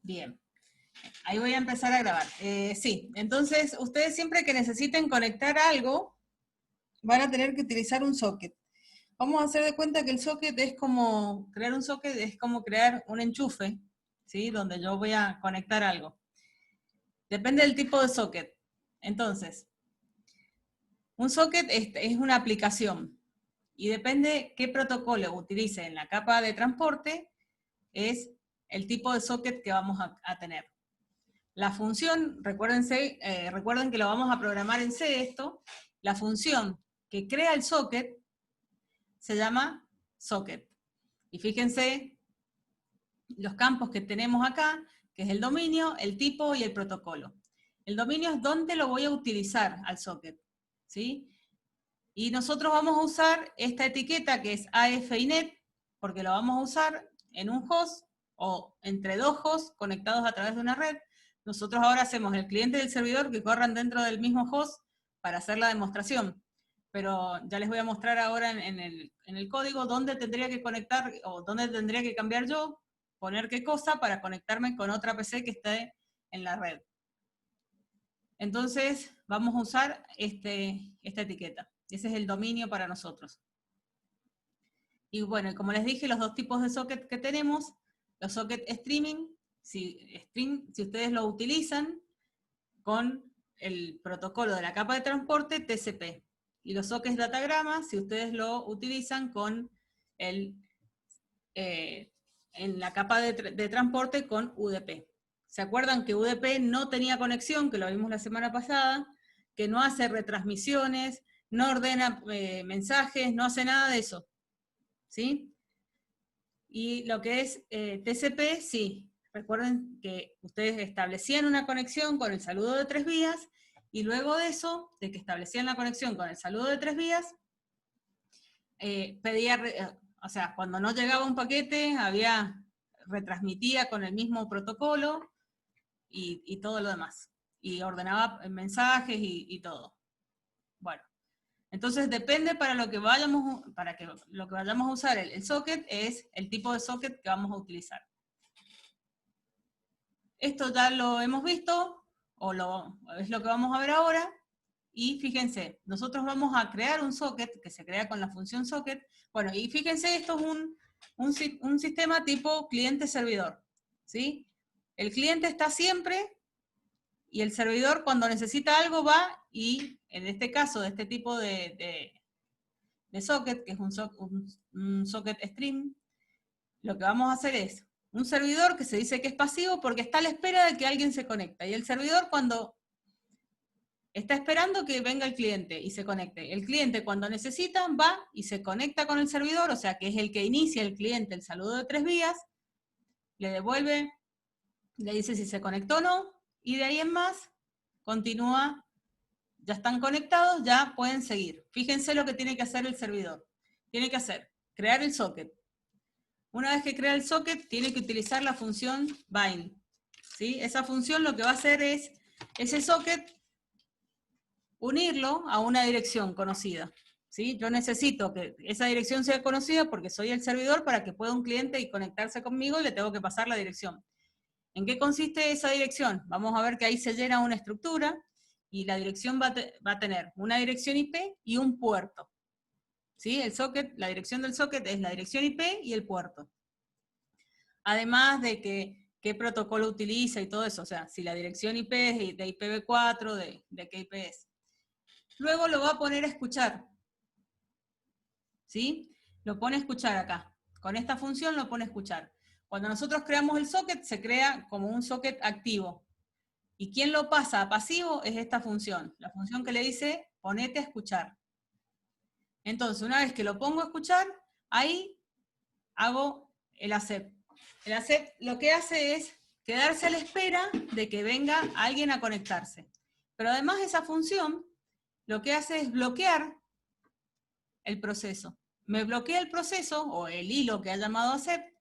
Bien. Ahí voy a empezar a grabar. Sí, entonces ustedes siempre que necesiten conectar algo, van a tener que utilizar un socket. Vamos a hacer de cuenta que el socket es como, crear un socket es como crear un enchufe, ¿sí? Donde yo voy a conectar algo. Depende del tipo de socket. Entonces, un socket es una aplicación y depende qué protocolo utilice en la capa de transporte, es el tipo de socket que vamos a tener. La función, recuerden que lo vamos a programar en C esto, la función que crea el socket se llama socket. Y fíjense los campos que tenemos acá, que es el dominio, el tipo y el protocolo. El dominio es dónde lo voy a utilizar al socket, ¿sí? Y nosotros vamos a usar esta etiqueta que es AFINET, porque lo vamos a usar en un host o entre dos hosts conectados a través de una red. Nosotros ahora hacemos el cliente y el servidor que corran dentro del mismo host para hacer la demostración. Pero ya les voy a mostrar ahora en el código dónde tendría que conectar o dónde tendría que cambiar yo, poner qué cosa para conectarme con otra PC que esté en la red. Entonces vamos a usar esta etiqueta. Ese es el dominio para nosotros. Y bueno, como les dije, los dos tipos de socket que tenemos, los socket streaming, si ustedes lo utilizan con el protocolo de la capa de transporte TCP. Y los sockets datagrama, si ustedes lo utilizan con en la capa de transporte con UDP. ¿Se acuerdan que UDP no tenía conexión, que lo vimos la semana pasada, que no hace retransmisiones, no ordena mensajes, no hace nada de eso? ¿Sí? Y lo que es TCP, sí. Recuerden que ustedes establecían una conexión con el saludo de 3 vías, y luego de eso, de que establecían la conexión con el saludo de 3 vías, o sea, cuando no llegaba un paquete, retransmitía con el mismo protocolo y todo lo demás. Y ordenaba mensajes y todo. Bueno. Entonces depende para lo que vayamos a usar el socket, es el tipo de socket que vamos a utilizar. Esto ya lo hemos visto, es lo que vamos a ver ahora, y fíjense, nosotros vamos a crear un socket que se crea con la función socket. Bueno, y fíjense, esto es un sistema tipo cliente-servidor, ¿sí? El cliente está siempre, y el servidor cuando necesita algo va, y en este caso, de este tipo de socket, que es un socket stream, lo que vamos a hacer es un servidor que se dice que es pasivo porque está a la espera de que alguien se conecte. Y el servidor cuando está esperando que venga el cliente y se conecte. El cliente cuando necesita va y se conecta con el servidor, o sea que es el que inicia el cliente el saludo de 3 vías, le devuelve, le dice si se conectó o no, y de ahí en más continúa. Ya están conectados, ya pueden seguir. Fíjense lo que tiene que hacer el servidor. Tiene que crear el socket. Una vez que crea el socket, tiene que utilizar la función bind, ¿sí? Esa función lo que va a hacer es, ese socket, unirlo a una dirección conocida, ¿sí? Yo necesito que esa dirección sea conocida porque soy el servidor para que pueda un cliente y conectarse conmigo, y le tengo que pasar la dirección. ¿En qué consiste esa dirección? Vamos a ver que ahí se llena una estructura, y la dirección va a tener una dirección IP y un puerto. ¿Sí? El socket, la dirección del socket es la dirección IP y el puerto. Además de qué protocolo utiliza y todo eso, o sea, si la dirección IP es de IPv4, de qué IP es. Luego lo va a poner a escuchar. ¿Sí? Lo pone a escuchar acá. Con esta función lo pone a escuchar. Cuando nosotros creamos el socket, se crea como un socket activo. ¿Y quién lo pasa a pasivo? Es esta función. La función que le dice, ponete a escuchar. Entonces, una vez que lo pongo a escuchar, ahí hago el accept. El accept lo que hace es quedarse a la espera de que venga alguien a conectarse. Pero además esa función lo que hace es bloquear el proceso. Me bloquea el proceso, o el hilo que ha llamado accept,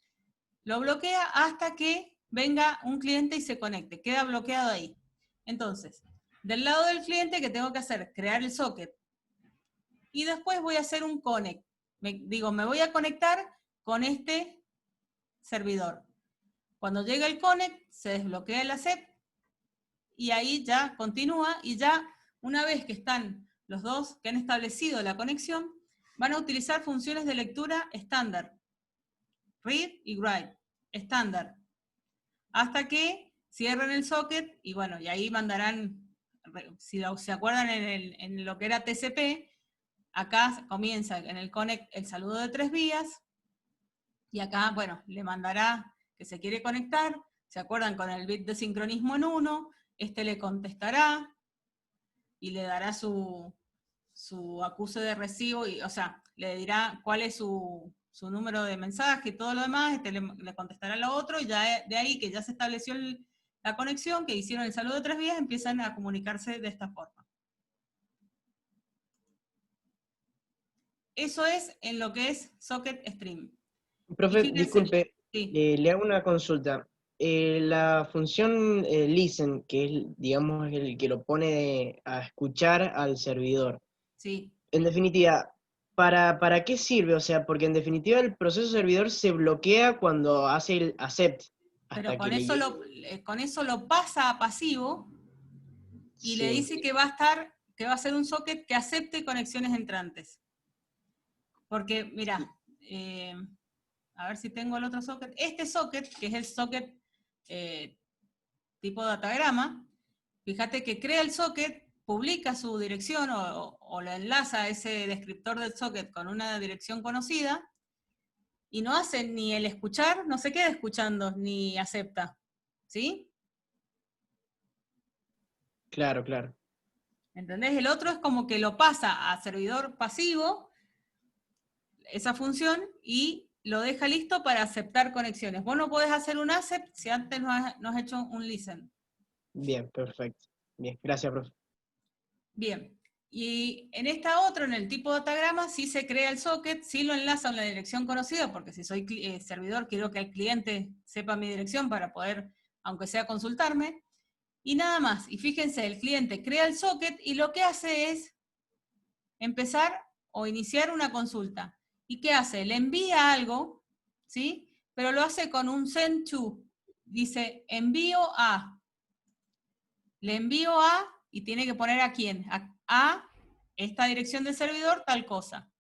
lo bloquea hasta que venga un cliente y se conecte. Queda bloqueado ahí. Entonces, del lado del cliente, ¿qué tengo que hacer? Crear el socket. Y después voy a hacer un connect. Me voy a conectar con este servidor. Cuando llega el connect, se desbloquea el accept, y ahí ya continúa, y ya una vez que están los dos que han establecido la conexión, van a utilizar funciones de lectura estándar, read y write, estándar, hasta que cierren el socket, y bueno, y ahí mandarán, si se acuerdan en lo que era TCP, acá comienza en el connect el saludo de 3 vías, y acá, bueno, le mandará que se quiere conectar, se acuerdan con el bit de sincronismo en 1, este le contestará, y le dará su acuse de recibo, y, o sea, le dirá cuál es su número de mensaje y todo lo demás, le contestará lo otro, y ya de ahí que ya se estableció la conexión, que hicieron el saludo de 3 vías, empiezan a comunicarse de esta forma. Eso es en lo que es Socket Stream. Y Profe, fíjense, disculpe, sí, le hago una consulta. La función listen, que es, digamos, el que lo pone a escuchar al servidor, sí. en definitiva, ¿para qué sirve? O sea, porque en definitiva el proceso servidor se bloquea cuando hace el accept, Pero hasta que le llegue. con eso lo pasa a pasivo, y le Sí, dice que va a ser un socket que acepte conexiones entrantes. Porque, mira, a ver si tengo el otro socket. Este socket, que es el socket tipo datagrama, fíjate que crea el socket, publica su dirección o lo enlaza a ese descriptor del socket con una dirección conocida, y no hace ni el escuchar, no se queda escuchando, ni acepta. ¿Sí? claro, claro. ¿Entendés? El otro es como que lo pasa a servidor pasivo, esa función, y lo deja listo para aceptar conexiones. Vos no podés hacer un accept si antes no has hecho un listen. Bien, perfecto. Bien, gracias, profe. Bien. Y en esta otra, en el tipo datagrama, sí se crea el socket, sí lo enlaza a una dirección conocida, porque si soy servidor, quiero que el cliente sepa mi dirección para poder, aunque sea, consultarme. Y nada más. Y fíjense, el cliente crea el socket y lo que hace es empezar o iniciar una consulta. ¿Y qué hace? Le envía algo, ¿sí? Pero lo hace con un send to. Dice, envío a. Le envío a, y tiene que poner a quién. A esta dirección del servidor, tal cosa.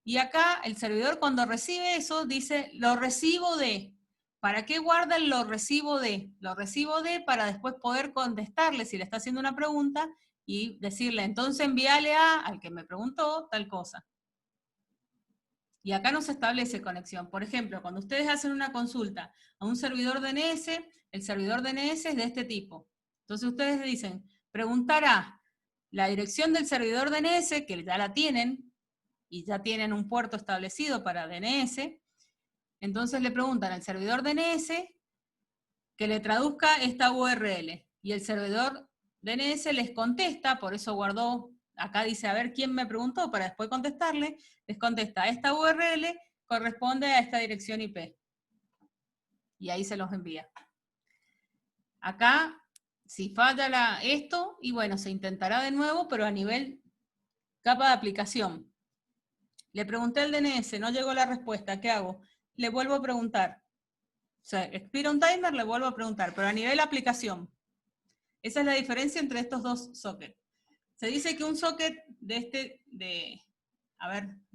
Y acá el servidor, cuando recibe eso, dice, lo recibo de. ¿Para qué guarda el lo recibo de? Lo recibo de para después poder contestarle si le está haciendo una pregunta y decirle, entonces envíale al que me preguntó tal cosa. Y acá no se establece conexión. Por ejemplo, cuando ustedes hacen una consulta a un servidor DNS, el servidor DNS es de este tipo. Entonces ustedes dicen, preguntará la dirección del servidor DNS, que ya la tienen, y ya tienen un puerto establecido para DNS. Entonces le preguntan al servidor DNS que le traduzca esta URL. Y el servidor DNS les contesta, por eso guardó, acá dice, a ver quién me preguntó, para después contestarle, les contesta, esta URL corresponde a esta dirección IP. Y ahí se los envía. Acá, si falla esto, y bueno, se intentará de nuevo, pero a nivel capa de aplicación. Le pregunté al DNS, no llegó la respuesta, ¿qué hago? Le vuelvo a preguntar. O sea, expira un timer, le vuelvo a preguntar, pero a nivel aplicación. Esa es la diferencia entre estos dos sockets. Se dice que un socket de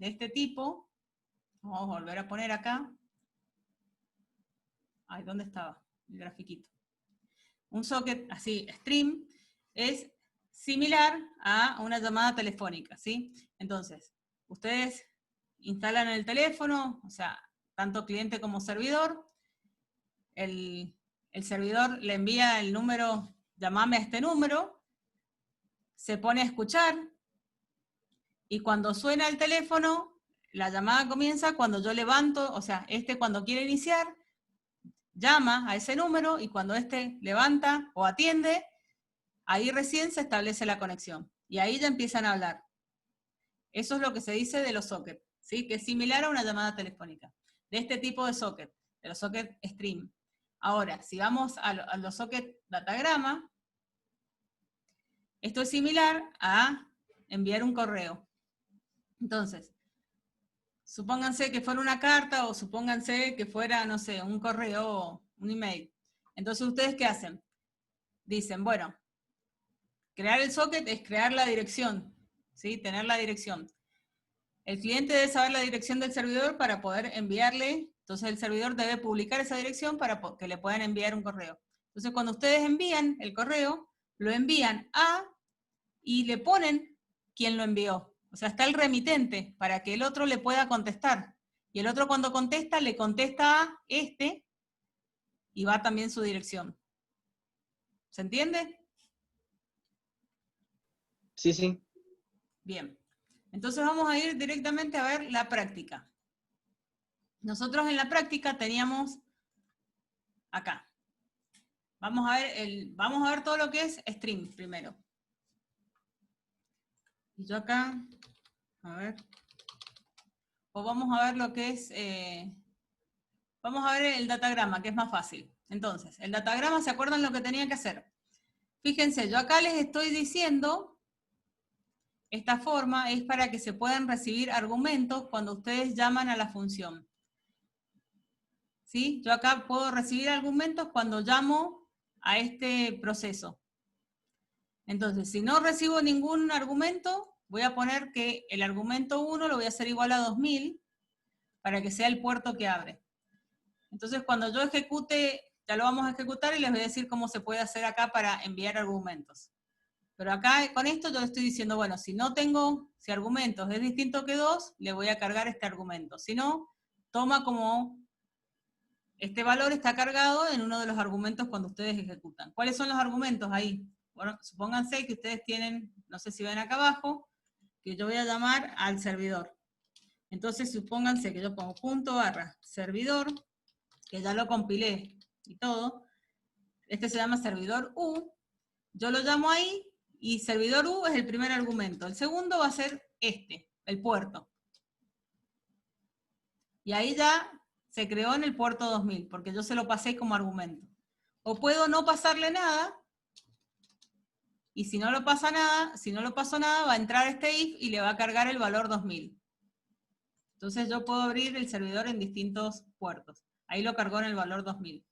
este tipo, vamos a volver a poner acá. Ay, ¿dónde estaba el grafiquito? Un socket así, stream, es similar a una llamada telefónica, ¿sí? Entonces, ustedes instalan el teléfono, o sea, tanto cliente como servidor, el servidor le envía el número, llamame a este número, se pone a escuchar, y cuando suena el teléfono, la llamada comienza cuando yo levanto, o sea, cuando quiere iniciar, llama a ese número, y cuando levanta o atiende, ahí recién se establece la conexión. Y ahí ya empiezan a hablar. Eso es lo que se dice de los sockets, ¿sí? Que es similar a una llamada telefónica. De este tipo de socket, de los sockets stream. Ahora, si vamos a los sockets datagrama, esto es similar a enviar un correo. Entonces, supónganse que fuera una carta, o supónganse que fuera, no sé, un correo un email. Entonces, ¿ustedes qué hacen? Dicen, bueno, crear el socket es crear la dirección, ¿sí? Tener la dirección. El cliente debe saber la dirección del servidor para poder enviarle, entonces el servidor debe publicar esa dirección para que le puedan enviar un correo. Entonces, cuando ustedes envían el correo, lo envían a y le ponen quién lo envió. O sea, está el remitente para que el otro le pueda contestar. Y el otro cuando contesta, le contesta a este y va también su dirección. ¿Se entiende? Sí, sí. Bien. Entonces vamos a ir directamente a ver la práctica. Nosotros en la práctica teníamos acá. Vamos a ver todo lo que es stream primero. Y yo acá, a ver. O vamos a ver lo que es, vamos a ver el datagrama, que es más fácil. Entonces, el datagrama, ¿se acuerdan lo que tenía que hacer? Fíjense, yo acá les estoy diciendo, esta forma es para que se puedan recibir argumentos cuando ustedes llaman a la función. ¿Sí? Yo acá puedo recibir argumentos cuando llamo a este proceso. Entonces, si no recibo ningún argumento, voy a poner que el argumento 1 lo voy a hacer igual a 2000 para que sea el puerto que abre. Entonces, cuando yo ejecute, ya lo vamos a ejecutar y les voy a decir cómo se puede hacer acá para enviar argumentos. Pero acá con esto yo le estoy diciendo, bueno, si argumentos es distinto que 2, le voy a cargar este argumento. Si no, toma como este valor está cargado en uno de los argumentos cuando ustedes ejecutan. ¿Cuáles son los argumentos ahí? Bueno, supónganse que ustedes tienen, no sé si ven acá abajo, que yo voy a llamar al servidor. Entonces, supónganse que yo pongo /servidor, que ya lo compilé y todo. Este se llama servidor U. Yo lo llamo ahí y servidor U es el primer argumento. El segundo va a ser este, el puerto. Y ahí ya se creó en el puerto 2000, porque yo se lo pasé como argumento. O puedo no pasarle nada, y si no lo pasa nada, si no lo paso nada, va a entrar este if y le va a cargar el valor 2000. Entonces yo puedo abrir el servidor en distintos puertos. Ahí lo cargó en el valor 2000.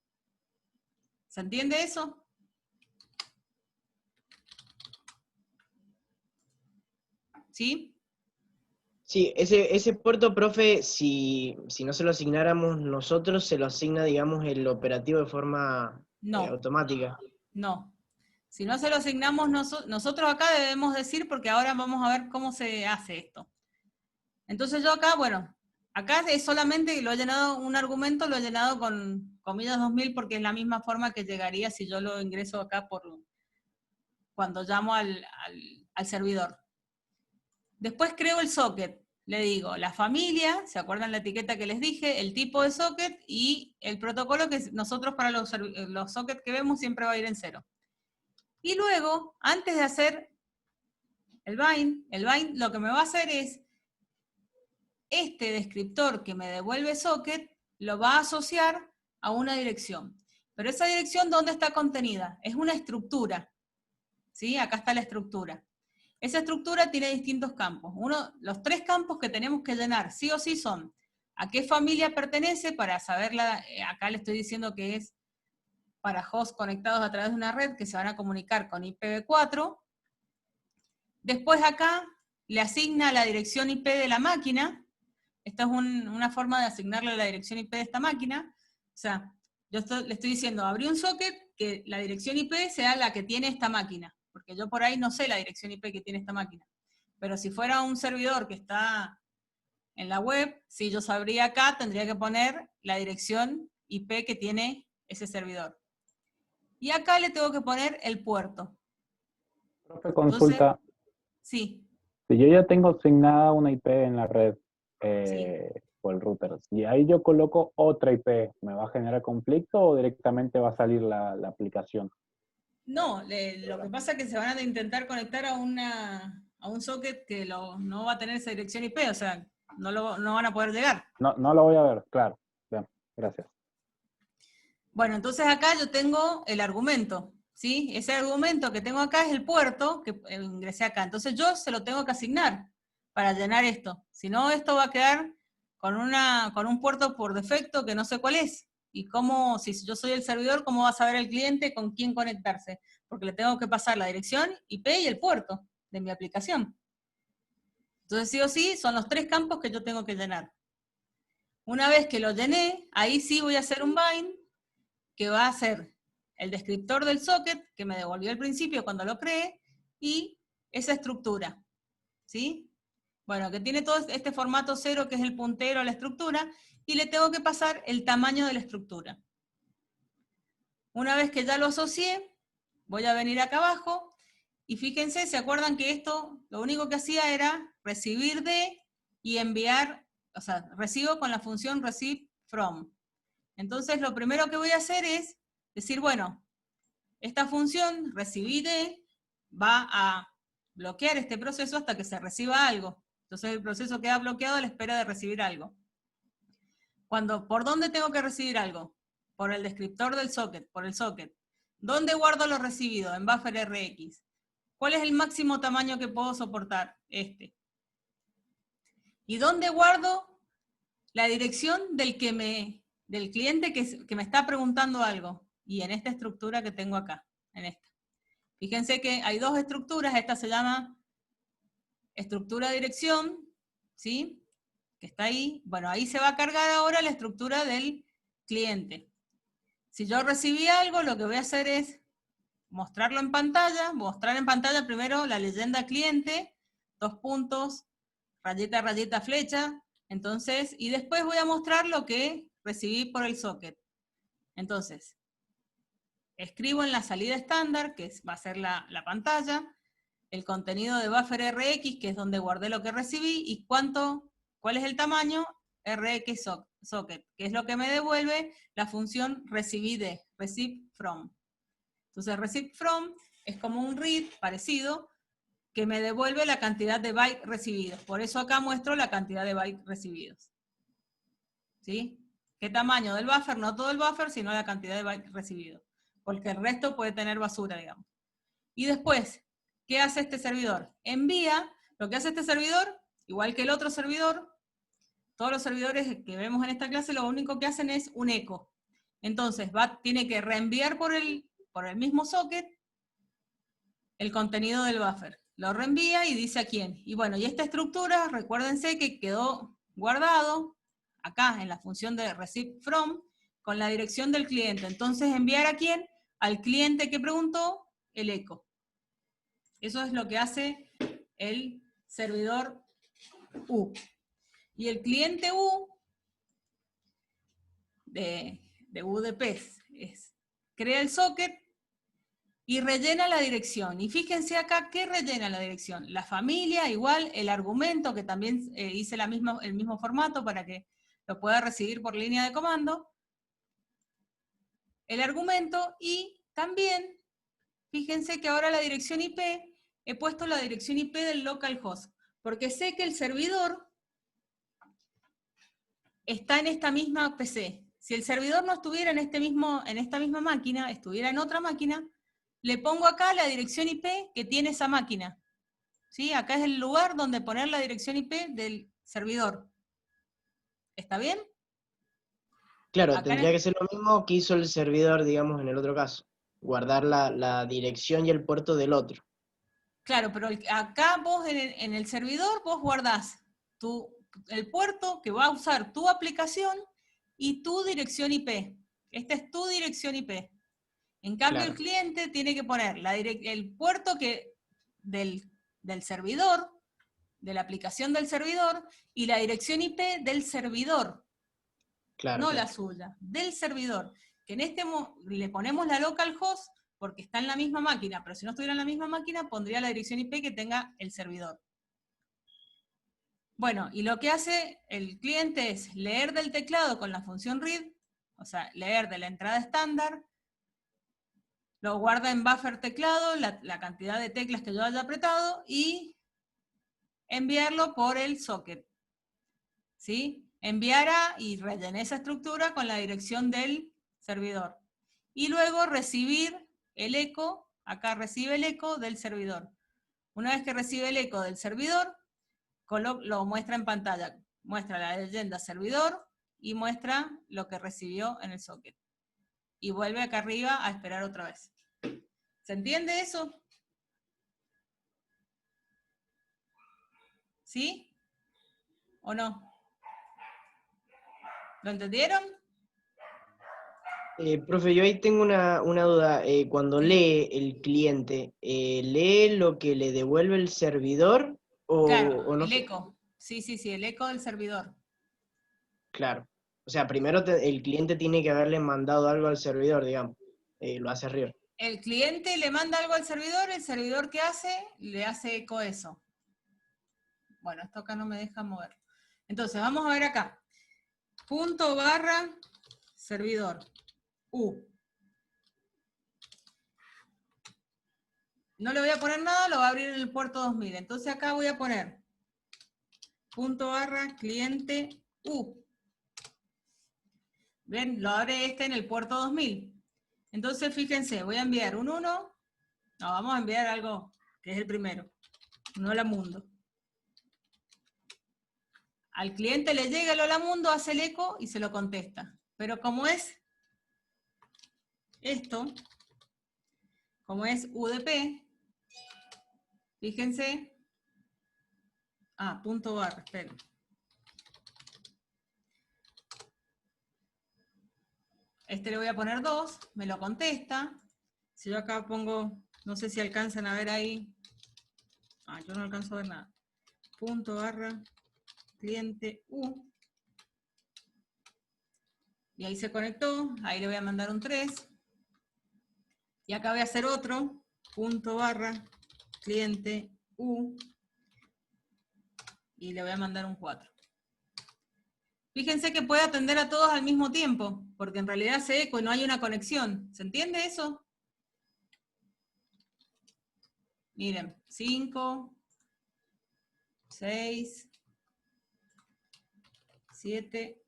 ¿Se entiende eso? ¿Sí? Sí, ese puerto, profe, si no se lo asignáramos nosotros, se lo asigna, digamos, el operativo de forma No, automática. no. Si no se lo asignamos nosotros acá debemos decir, porque ahora vamos a ver cómo se hace esto. Entonces yo acá, bueno, acá es solamente, lo he llenado un argumento, lo he llenado con comillas 2000 porque es la misma forma que llegaría si yo lo ingreso acá cuando llamo al servidor. Después creo el socket, le digo la familia, ¿se acuerdan la etiqueta que les dije? El tipo de socket y el protocolo que nosotros para los sockets que vemos siempre va a ir en 0. Y luego, antes de hacer el bind lo que me va a hacer es este descriptor que me devuelve socket lo va a asociar a una dirección. Pero esa dirección, ¿dónde está contenida? Es una estructura. ¿Sí? Acá está la estructura. Esa estructura tiene distintos campos. Los 3 campos que tenemos que llenar sí o sí son a qué familia pertenece para saberla. Acá le estoy diciendo que es para hosts conectados a través de una red que se van a comunicar con IPv4. Después acá le asigna la dirección IP de la máquina. Esta es una forma de asignarle la dirección IP de esta máquina. O sea, yo le estoy diciendo, abrí un socket que la dirección IP sea la que tiene esta máquina, porque yo por ahí no sé la dirección IP que tiene esta máquina. Pero si fuera un servidor que está en la web, si yo sabría acá, tendría que poner la dirección IP que tiene ese servidor. Y acá le tengo que poner el puerto. Profe, Entonces, consulta. sí, Si yo ya tengo asignada una IP en la red sí. por el router, y ahí yo coloco otra IP, ¿me va a generar conflicto o directamente va a salir la aplicación? No, lo que pasa es que se van a intentar conectar a un socket que no va a tener esa dirección IP, o sea, no van a poder llegar. No, no lo voy a ver, claro. Bien, gracias. Bueno, entonces acá yo tengo el argumento, ¿sí? Ese argumento que tengo acá es el puerto que ingresé acá. Entonces yo se lo tengo que asignar para llenar esto. Si no, esto va a quedar con un puerto por defecto que no sé cuál es. ¿Y cómo, si yo soy el servidor, cómo va a saber el cliente con quién conectarse? Porque le tengo que pasar la dirección, IP y el puerto de mi aplicación. Entonces, sí o sí, son los 3 campos que yo tengo que llenar. Una vez que lo llené, ahí sí voy a hacer un bind, que va a ser el descriptor del socket, que me devolvió al principio cuando lo creé, y esa estructura, ¿sí? Bueno, que tiene todo este formato 0, que es el puntero a la estructura, y le tengo que pasar el tamaño de la estructura. Una vez que ya lo asocié, voy a venir acá abajo, y fíjense, ¿se acuerdan que esto lo único que hacía era recibir de y enviar, o sea, recibo con la función receive from? Entonces lo primero que voy a hacer es decir, bueno, esta función recibí de va a bloquear este proceso hasta que se reciba algo. Entonces el proceso queda bloqueado a la espera de recibir algo. ¿Por dónde tengo que recibir algo? Por el descriptor del socket, por el socket. ¿Dónde guardo lo recibido? En BufferRX. ¿Cuál es el máximo tamaño que puedo soportar? Este. ¿Y dónde guardo la dirección del cliente que me está preguntando algo? Y en esta estructura que tengo acá, en esta. Fíjense que hay 2 estructuras, esta se llama estructura dirección, ¿sí? Que está ahí. Bueno, ahí se va a cargar ahora la estructura del cliente. Si yo recibí algo, lo que voy a hacer es mostrarlo en pantalla, mostrar en pantalla primero la leyenda cliente, 2 puntos, rayita, rayita, flecha, entonces, y después voy a mostrar lo que recibí por el socket. Entonces, escribo en la salida estándar, que va a ser la pantalla, el contenido de BufferRX, que es donde guardé lo que recibí, y cuál es el tamaño, RX socket, que es lo que me devuelve la función recibí de, receive from. Entonces receive from es como un read parecido, que me devuelve la cantidad de bytes recibidos. Por eso acá muestro la cantidad de bytes recibidos. ¿Sí? ¿Qué tamaño del buffer? No todo el buffer, sino la cantidad de bytes recibidos. Porque el resto puede tener basura, digamos. Y después, ¿qué hace este servidor? Envía, lo que hace este servidor, igual que el otro servidor, todos los servidores que vemos en esta clase, lo único que hacen es un eco. Entonces, tiene que reenviar por el mismo socket el contenido del buffer. Lo reenvía y dice a quién. Y bueno, y esta estructura, recuérdense que quedó guardado acá en la función de receive from con la dirección del cliente. Entonces, ¿enviar a quién? Al cliente que preguntó el eco. Eso es lo que hace el servidor U. Y el cliente U de UDP crea el socket y rellena la dirección. Y fíjense acá, ¿qué rellena la dirección? La familia, igual, el argumento, que también hice el mismo formato para que lo pueda recibir por línea de comando. El argumento y también, fíjense que ahora la dirección IP, he puesto la dirección IP del localhost, porque sé que el servidor está en esta misma PC. Si el servidor no estuviera en esta misma máquina, estuviera en otra máquina, le pongo acá la dirección IP que tiene esa máquina. ¿Sí? Acá es el lugar donde poner la dirección IP del servidor. ¿Está bien? Claro, Acá tendría que ser lo mismo que hizo el servidor, digamos, en el otro caso. Guardar la dirección y el puerto del otro. Claro, pero acá vos en el servidor vos guardás el puerto que va a usar tu aplicación y tu dirección IP. Esta es tu dirección IP. En cambio, Claro. el cliente tiene que poner el puerto del servidor, de la aplicación del servidor, y la dirección IP del servidor, Claro, no claro. la suya, del servidor. Que le ponemos la localhost porque está en la misma máquina, pero si no estuviera en la misma máquina, pondría la dirección IP que tenga el servidor. Bueno, y lo que hace el cliente es leer del teclado con la función read, o sea, leer de la entrada estándar, lo guarda en buffer teclado, la cantidad de teclas que yo haya apretado, y enviarlo por el socket. ¿Sí? Enviará y rellené esa estructura con la dirección del servidor. Y luego recibir el eco, acá recibe el eco del servidor. Una vez que recibe el eco del servidor, lo muestra en pantalla. Muestra la leyenda servidor y muestra lo que recibió en el socket. Y vuelve acá arriba a esperar otra vez. ¿Se entiende eso? ¿Sí? ¿O no? ¿Lo entendieron? Profe, yo ahí tengo una duda. Cuando Sí. lee el cliente, ¿lee lo que le devuelve el servidor Claro, o no el sé? eco. Sí, el eco del servidor. Claro. O sea, primero el cliente tiene que haberle mandado algo al servidor, digamos. Lo hace River. El cliente le manda algo al servidor, el servidor ¿qué hace? Le hace eco eso. Bueno, esto acá no me deja mover. Entonces, vamos a ver acá. Punto barra servidor. No le voy a poner nada, lo va a abrir en el puerto 2000. Entonces acá voy a poner punto barra cliente ¿Ven? Lo abre este en el puerto 2000. Entonces fíjense, voy a enviar un 1. No, vamos a enviar algo que es el primero. Un hola mundo. Al cliente le llega el hola mundo, hace el eco y se lo contesta. Pero como es esto, como es UDP, fíjense. Punto barra, esperen. Este le voy a poner 2, me lo contesta. Si yo acá pongo, no sé si alcanzan a ver ahí. Yo no alcanzo a ver nada. Punto barra cliente Y ahí se conectó, ahí le voy a mandar un 3. Y acá voy a hacer otro, punto barra cliente y le voy a mandar un 4. Fíjense que puede atender a todos al mismo tiempo, porque en realidad hace eco y no hay una conexión. ¿Se entiende eso? Miren, 5, 6, 7.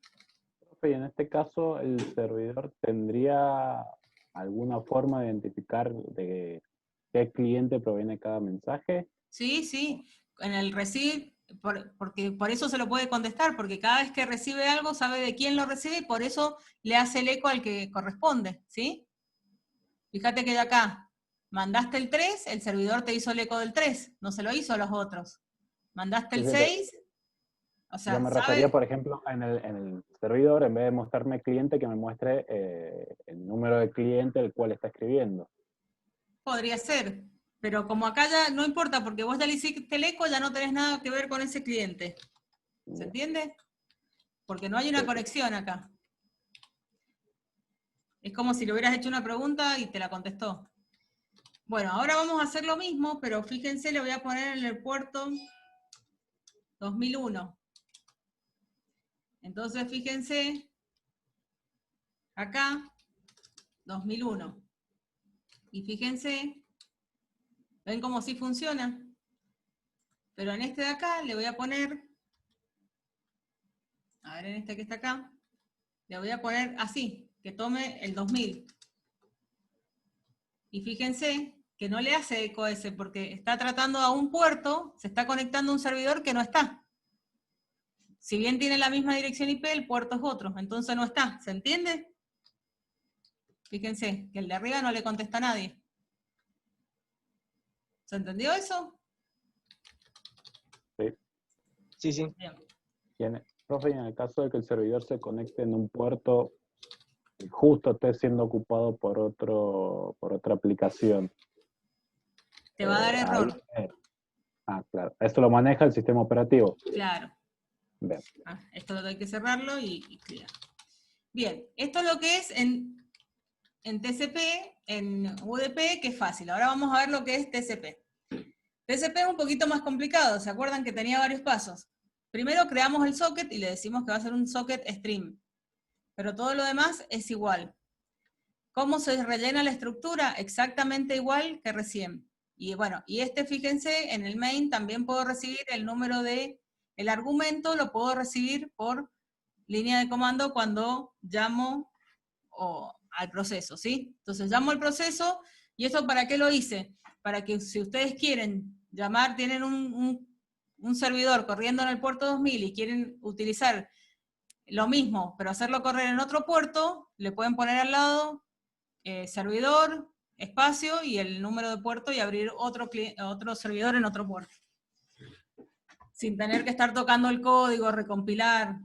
Y en este caso, el servidor tendría alguna forma de identificar de qué cliente proviene cada mensaje. Sí, en el receive, porque por eso se lo puede contestar, porque cada vez que recibe algo sabe de quién lo recibe y por eso le hace el eco al que corresponde, ¿sí? Fíjate que de acá mandaste el 3, el servidor te hizo el eco del 3, no se lo hizo a los otros. Mandaste el 6, o Yo sea, me refería, sabe, por ejemplo, en el servidor, en vez de mostrarme cliente, que me muestre el número de cliente el cual está escribiendo. podría ser, pero como acá ya no importa, porque vos ya le hiciste el eco, ya no tenés nada que ver con ese cliente. ¿Se entiende? Porque no hay una conexión acá. Es como si le hubieras hecho una pregunta y te la contestó. Bueno, ahora vamos a hacer lo mismo, pero fíjense, le voy a poner en el puerto 2001. Entonces, fíjense, acá, 2001. Y fíjense, ven cómo sí funciona. Pero en este de acá le voy a poner, a ver, en este que está acá, le voy a poner así, que tome el 2000. Y fíjense que no le hace eco ese, porque está tratando a un puerto, se está conectando a un servidor que no está. Si bien tiene la misma dirección IP, el puerto es otro, entonces no está. ¿Se entiende? Fíjense que el de arriba no le contesta a nadie. ¿Se entendió eso? Sí. Bien. Profe, en el caso de que el servidor se conecte en un puerto y justo esté siendo ocupado por otra aplicación. Te va a dar error. Claro. Esto lo maneja el sistema operativo. Claro. Bien. Esto hay que cerrarlo y clear. Bien, esto es lo que es en TCP, en UDP, que es fácil. Ahora vamos a ver lo que es TCP. TCP es un poquito más complicado, ¿se acuerdan que tenía varios pasos? Primero creamos el socket y le decimos que va a ser un socket stream, pero todo lo demás es igual. ¿Cómo se rellena la estructura? Exactamente igual que recién. Y bueno, y fíjense, en el main también puedo recibir el número de, el argumento lo puedo recibir por línea de comando cuando llamo al proceso, ¿sí? Entonces llamo al proceso, ¿y esto para qué lo hice? Para que si ustedes quieren llamar, tienen un servidor corriendo en el puerto 2000 y quieren utilizar lo mismo, pero hacerlo correr en otro puerto, le pueden poner al lado servidor, espacio y el número de puerto y abrir otro servidor en otro puerto. Sin tener que estar tocando el código, recompilar.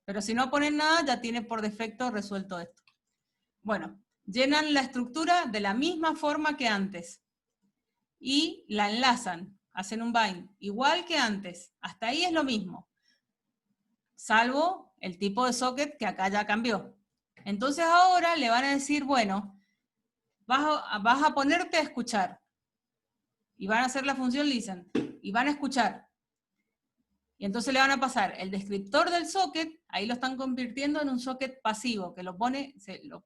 Pero si no ponen nada, ya tiene por defecto resuelto esto. Bueno, llenan la estructura de la misma forma que antes. Y la enlazan, hacen un bind, igual que antes. Hasta ahí es lo mismo. Salvo el tipo de socket que acá ya cambió. Entonces ahora le van a decir, bueno, vas a ponerte a escuchar. Y van a hacer la función listen. Y van a escuchar. Y entonces le van a pasar el descriptor del socket, ahí lo están convirtiendo en un socket pasivo, que lo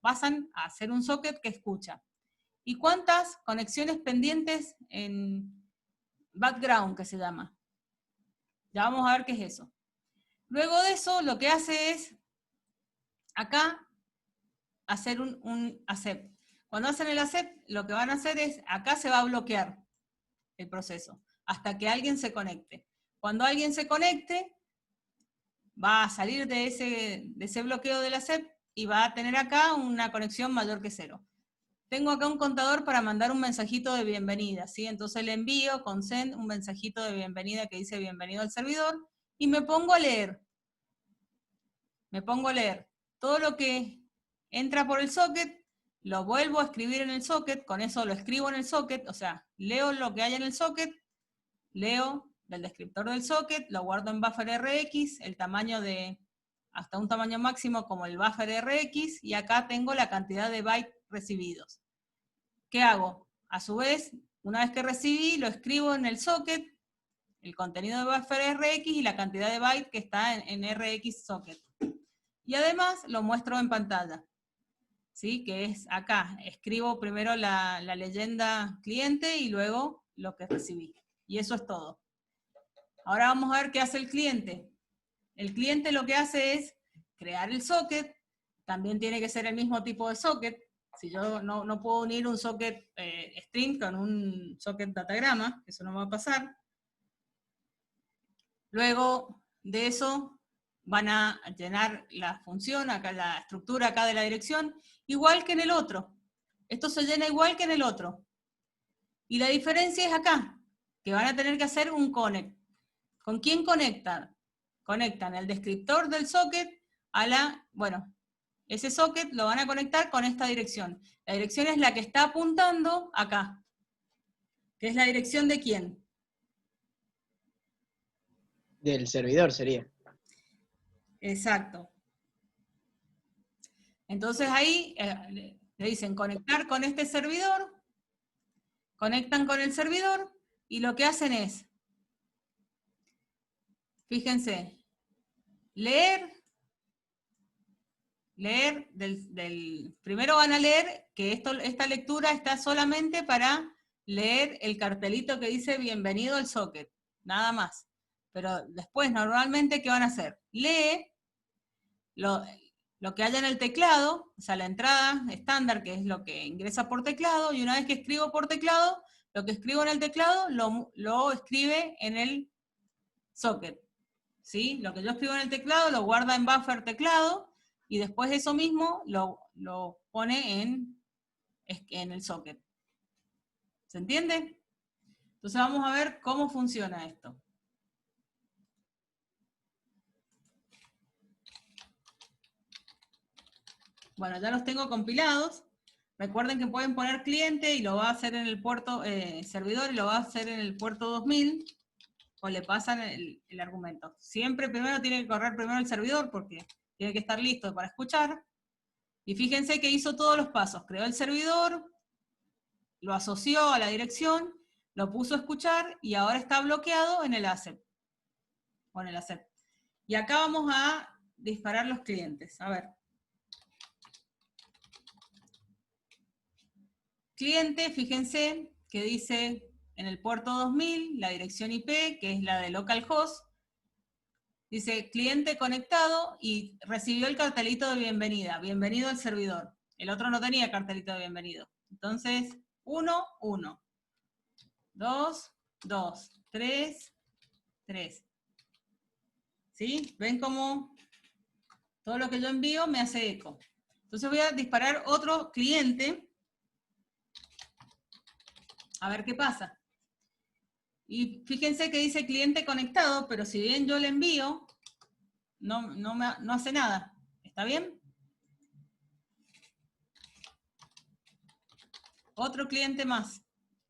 pasan a hacer un socket que escucha. ¿Y cuántas conexiones pendientes en background, que se llama? Ya vamos a ver qué es eso. Luego de eso, lo que hace es, acá, hacer un accept. Cuando hacen el accept, lo que van a hacer es, acá se va a bloquear el proceso, hasta que alguien se conecte. Cuando alguien se conecte, va a salir de ese bloqueo del accept y va a tener acá una conexión mayor que 0. Tengo acá un contador para mandar un mensajito de bienvenida, ¿sí? Entonces le envío con send un mensajito de bienvenida que dice bienvenido al servidor y me pongo a leer. Me pongo a leer. Todo lo que entra por el socket, lo vuelvo a escribir en el socket, con eso lo escribo en el socket, o sea, leo lo que hay en el socket, leo del descriptor del socket, lo guardo en buffer RX, el tamaño de, hasta un tamaño máximo como el buffer RX, y acá tengo la cantidad de bytes recibidos. ¿Qué hago? A su vez, una vez que recibí, lo escribo en el socket, el contenido de buffer RX y la cantidad de bytes que está en RX socket. Y además lo muestro en pantalla, ¿sí? Que es acá. Escribo primero la leyenda cliente y luego lo que recibí. Y eso es todo. Ahora vamos a ver qué hace el cliente. El cliente lo que hace es crear el socket. También tiene que ser el mismo tipo de socket. Si yo no puedo unir un socket string con un socket datagrama, eso no va a pasar. Luego de eso van a llenar la función, acá la estructura acá de la dirección, igual que en el otro. Esto se llena igual que en el otro. Y la diferencia es acá, que van a tener que hacer un connect. ¿Con quién conectan? Conectan el descriptor del socket a bueno, ese socket lo van a conectar con esta dirección. La dirección es la que está apuntando acá. ¿Que es la dirección de quién? Del servidor sería. Exacto. Entonces ahí le dicen conectar con este servidor, conectan con el servidor y lo que hacen es, fíjense, leer primero van a leer que esta lectura está solamente para leer el cartelito que dice bienvenido al socket, nada más. Pero después normalmente, ¿qué van a hacer? Lee lo que haya en el teclado, o sea, la entrada estándar, que es lo que ingresa por teclado, y una vez que escribo por teclado, lo que escribo en el teclado lo escribe en el socket. ¿Sí? Lo que yo escribo en el teclado lo guarda en buffer teclado, y después eso mismo lo pone en el socket. ¿Se entiende? Entonces vamos a ver cómo funciona esto. Bueno, ya los tengo compilados. Recuerden que pueden poner cliente y lo va a hacer en el puerto servidor y lo va a hacer en el puerto 2000, o le pasan el argumento. Siempre primero tiene que correr primero el servidor porque tiene que estar listo para escuchar. Y fíjense que hizo todos los pasos. Creó el servidor, lo asoció a la dirección, lo puso a escuchar y ahora está bloqueado en el accept. Con el accept. Y acá vamos a disparar los clientes. A ver. Cliente, fíjense que dice en el puerto 2000, la dirección IP, que es la de localhost, dice cliente conectado y recibió el cartelito de bienvenida, bienvenido al servidor. El otro no tenía cartelito de bienvenido. Entonces, 1, 1, 2, 2, 3, 3. ¿Sí? ¿Ven cómo Todo lo que yo envío me hace eco. Entonces voy a disparar otro cliente. A ver qué pasa. Y fíjense que dice cliente conectado, pero si bien yo le envío, no hace nada. ¿Está bien? Otro cliente más.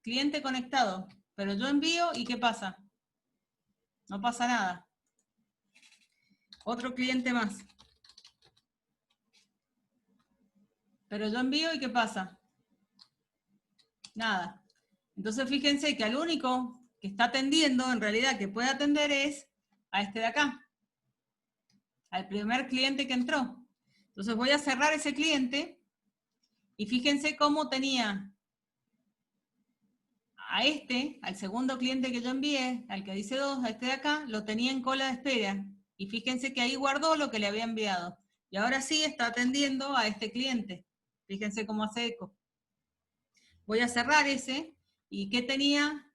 Cliente conectado. Pero yo envío y ¿qué pasa? No pasa nada. Otro cliente más. Pero yo envío y ¿qué pasa? Nada. Entonces fíjense que al único que está atendiendo, en realidad que puede atender es a este de acá. Al primer cliente que entró. Entonces voy a cerrar ese cliente y fíjense cómo tenía a este, al segundo cliente que yo envié, al que dice 2, a este de acá, lo tenía en cola de espera. Y fíjense que ahí guardó lo que le había enviado. Y ahora sí está atendiendo a este cliente. Fíjense cómo hace eco. Voy a cerrar ese. ¿Y qué tenía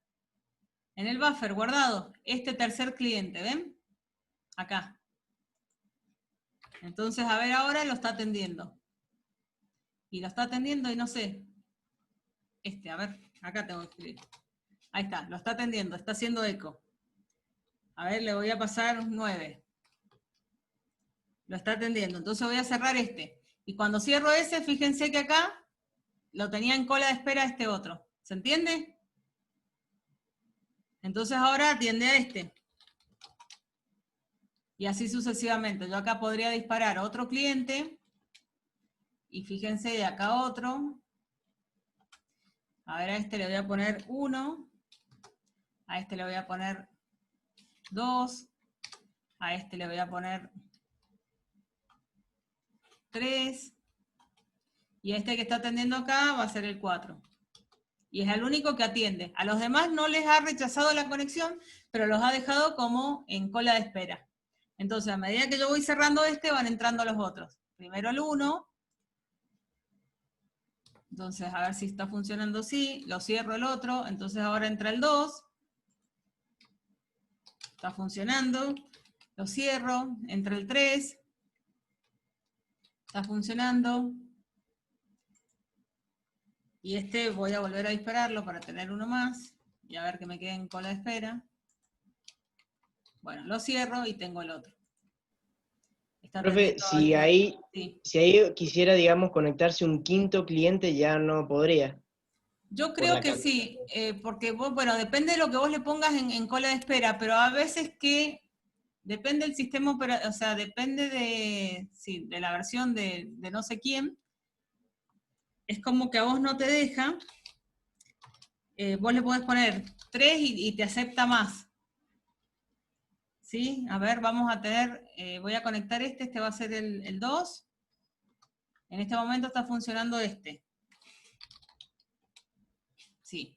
en el buffer guardado? Este tercer cliente, ¿ven? Acá. Entonces, a ver, ahora lo está atendiendo. Y lo está atendiendo y no sé. A ver, acá tengo que escribir. Ahí está, lo está atendiendo, está haciendo eco. A ver, le voy a pasar un 9. Lo está atendiendo. Entonces voy a cerrar este. Y cuando cierro ese, fíjense que acá lo tenía en cola de espera este otro. ¿Se entiende? Entonces ahora atiende a este. Y así sucesivamente. Yo acá podría disparar otro cliente. Y fíjense de acá otro. A ver, a este le voy a poner 1. A este le voy a poner 2. A este le voy a poner 3. Y este que está atendiendo acá va a ser el 4. Y es el único que atiende. A los demás no les ha rechazado la conexión, pero los ha dejado como en cola de espera. Entonces, a medida que yo voy cerrando este, van entrando los otros. Primero el 1. Entonces, a ver si está funcionando así. Lo cierro el otro. Entonces, ahora entra el 2. Está funcionando. Lo cierro. Entra el 3. Está funcionando. Y este voy a volver a dispararlo para tener uno más. Y a ver que me quede en cola de espera. Bueno, lo cierro y tengo el otro. Está Profe, atendiendo sí. si ahí quisiera, digamos, conectarse un quinto cliente, ya no podría. Yo creo que sí, porque vos, bueno, depende de lo que vos le pongas en cola de espera, pero a veces que depende del sistema operativo, o sea, depende de la versión de no sé quién, es como que a vos no te deja, vos le podés poner 3 y te acepta más. ¿Sí? A ver, vamos a tener, voy a conectar este va a ser el 2. En este momento está funcionando este. Sí.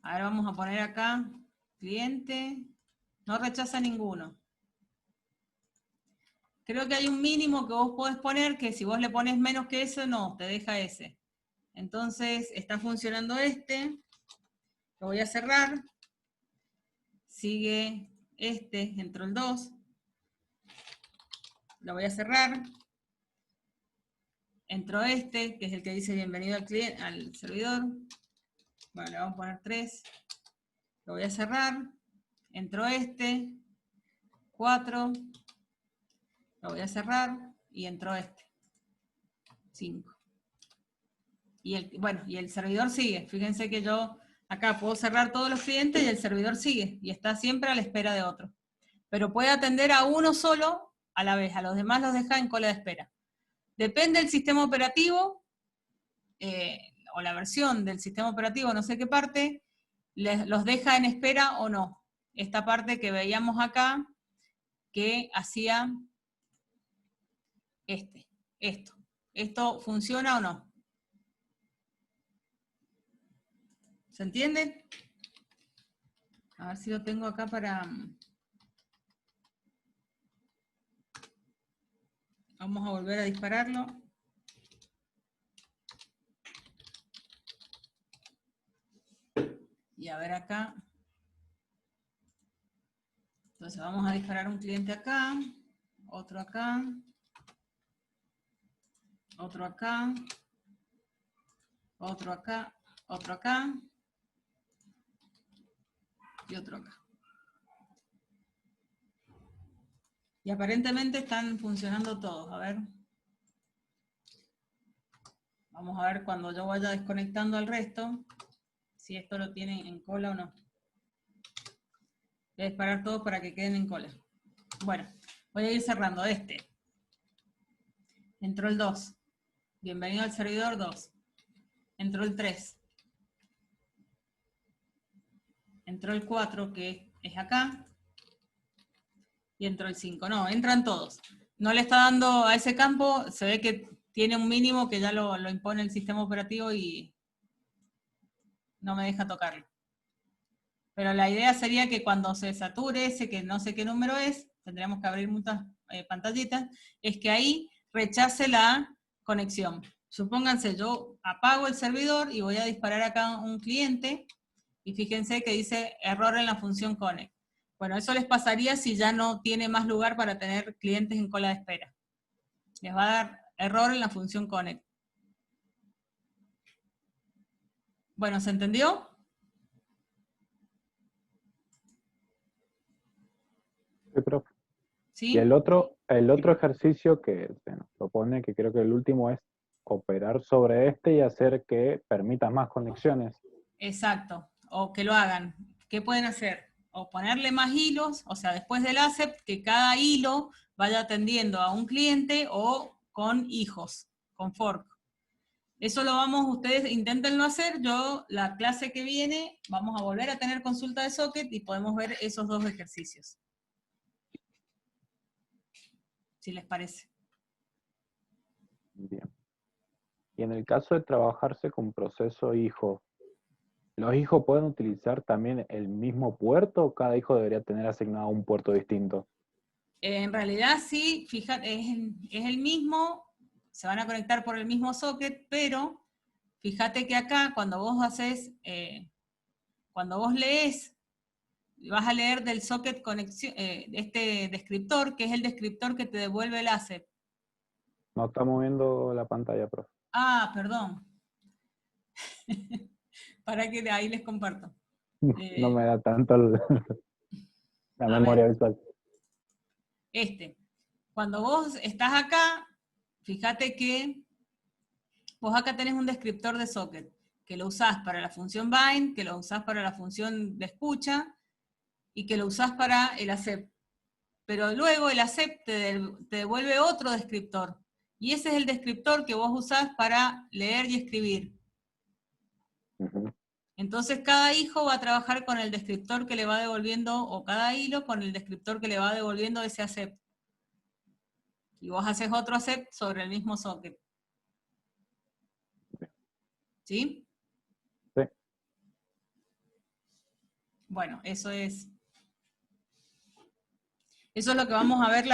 Ahora vamos a poner acá, cliente, no rechaza ninguno. Creo que hay un mínimo que vos podés poner, que si vos le pones menos que eso, no, te deja ese. Entonces, está funcionando este. Lo voy a cerrar. Sigue este, entró el 2. Lo voy a cerrar. Entró este, que es el que dice bienvenido al cliente, al servidor. Bueno, le vamos a poner 3. Lo voy a cerrar. Entró este. 4. Lo voy a cerrar. Y entró este. 5. Y el servidor sigue. Fíjense que yo acá puedo cerrar todos los clientes y el servidor sigue. Y está siempre a la espera de otro. Pero puede atender a uno solo a la vez. A los demás los deja en cola de espera. Depende del sistema operativo o la versión del sistema operativo, no sé qué parte, los deja en espera o no. Esta parte que veíamos acá, que hacía esto. ¿Esto funciona o no? ¿Se entiende? A ver si lo tengo acá para... Vamos a volver a dispararlo. Y a ver acá. Entonces vamos a disparar un cliente acá, otro acá, otro acá, otro acá, otro acá, y otro acá. Y aparentemente están funcionando todos. A ver. Vamos a ver cuando yo vaya desconectando al resto, si esto lo tienen en cola o no. Voy a disparar todos para que queden en cola. Bueno, voy a ir cerrando este. Entró el 2. Bienvenido al servidor 2. Entró el 3. Entró el 4, que es acá. Y entró el 5. No, entran todos. No le está dando a ese campo, se ve que tiene un mínimo que ya lo impone el sistema operativo y no me deja tocarlo. Pero la idea sería que cuando se sature ese, que no sé qué número es, tendríamos que abrir muchas pantallitas, es que ahí rechace la conexión. Supónganse, yo apago el servidor y voy a disparar acá un cliente, y fíjense que dice error en la función connect. Bueno, eso les pasaría si ya no tiene más lugar para tener clientes en cola de espera. Les va a dar error en la función connect. Bueno, ¿se entendió? Sí, profe. ¿Sí? Y el otro ejercicio que se nos propone, que creo que el último es operar sobre este y hacer que permita más conexiones. Exacto, o que lo hagan. ¿Qué pueden hacer? O ponerle más hilos, o sea, después del ACEP, que cada hilo vaya atendiendo a un cliente o con hijos, con fork. Eso lo vamos, ustedes inténtenlo hacer. Yo, la clase que viene, vamos a volver a tener consulta de socket y podemos ver esos dos ejercicios. Si les parece. Bien. Y en el caso de trabajarse con proceso hijo, ¿los hijos pueden utilizar también el mismo puerto o cada hijo debería tener asignado un puerto distinto? En realidad sí, fíjate, es el mismo, se van a conectar por el mismo socket, pero fíjate que acá cuando vos haces, cuando vos lees, vas a leer del socket conexión, este descriptor, que es el descriptor que te devuelve el asset. No está moviendo la pantalla, profe. Ah, perdón. Para que ahí les comparto. No me da tanto la A memoria ver, visual. cuando vos estás acá, fíjate que vos acá tenés un descriptor de socket, que lo usás para la función bind, que lo usás para la función de escucha, y que lo usás para el accept. Pero luego el accept te devuelve otro descriptor, y ese es el descriptor que vos usás para leer y escribir. Uh-huh. Entonces cada hijo va a trabajar con el descriptor que le va devolviendo, o cada hilo con el descriptor que le va devolviendo ese accept. Y vos haces otro accept sobre el mismo socket. ¿Sí? Sí. Bueno, eso es lo que vamos a ver,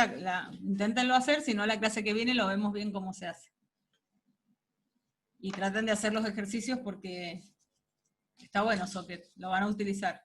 inténtenlo hacer, si no la clase que viene lo vemos bien cómo se hace. Y traten de hacer los ejercicios porque está bueno Socket, lo van a utilizar.